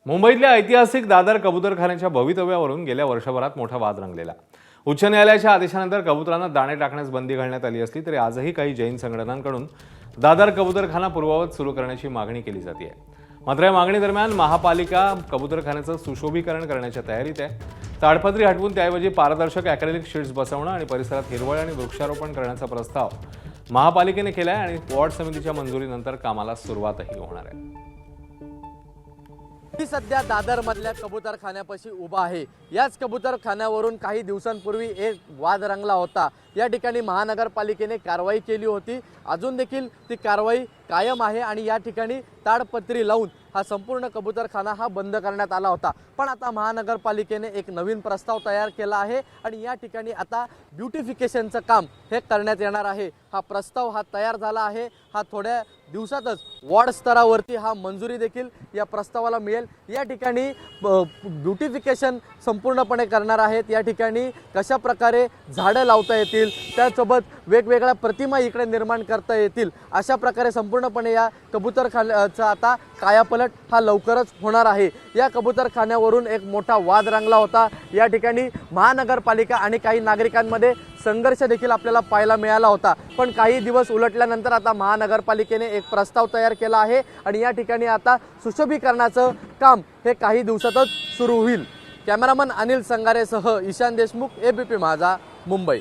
मुंबईतल्या ऐतिहासिक दादर कबूतरखान्याच्या भवितव्यावरून गेल्या वर्षभरात मोठा वाद रंगलेला। उच्च न्यायालयाच्या आदेशानंतर कबुतरांना दाणे टाकण्यास बंदी घालण्यात आली असली तरी आजही काही जैन संघटनांकडून दादर कबूतरखाना पूर्ववत सुरू करण्याची मागणी केली जाते। मात्र या मागणीदरम्यान महापालिका कबूतरखान्याचं सुशोभीकरण करण्याच्या तयारीत आहे। ताडपत्री हटवून त्याऐवजी पारदर्शक ॲक्रेलिक शीट्स बसवणं आणि परिसरात हिरवळ आणि वृक्षारोपण करण्याचा प्रस्ताव महापालिकेने केला आहे आणि वॉर्ड समितीच्या मंजुरीनंतर कामाला सुरुवातही होणार आहे। मी सध्या दादर मधल्या कबूतरखान्यापाशी उभा आहे। याच कबूतरखान्यावरून काही दिवसांपूर्वी एक वाद रंगला होता। या ठिकाणी महानगरपालिकेने कारवाई केली होती। अजून देखील ती कारवाई कायम आहे आणि या ठिकाणी ताडपत्री लावून हा संपूर्ण कबूतरखाना हा बंद करण्यात आला होता। पण आता महानगरपालिकेने एक नवीन प्रस्ताव तयार केला आहे आणि या ठिकाणी आता ब्युटिफिकेशनचं काम हे करण्यात येणार आहे। हा प्रस्ताव हा तयार झाला आहे। हा थोड्या दिवसातच वॉर्ड स्तरावरती हा मंजुरी देखील या प्रस्तावाला मिळेल। या ठिकाणी ब्युटिफिकेशन संपूर्णपणे करणार आहेत। या ठिकाणी कशा प्रकारे झाडं लावता येतील, त्यासोबत वेगवेगळ्या प्रतिमा इकडे निर्माण करता येतील, अशा प्रकारे संपूर्णपणे या कबूतरखान्याचा आता कायापलट हा लवकरच होणार आहे। या कबूतरखान्यावरून एक मोठा वाद रंगला होता। या ठिकाणी महानगरपालिका आणि काही नागरिकांमध्ये संघर्ष देखील आपल्याला पाहायला मिळाला होता। पण काही दिवस उलटल्यानंतर आता महानगरपालिकेने एक प्रस्ताव तयार केला आहे आणि या ठिकाणी आता सुशोभीकरणाचं काम हे काही दिवसातच सुरू होईल। कॅमेरामन अनिल संगारेसह ईशान देशमुख, एबीपी माझा, मुंबई।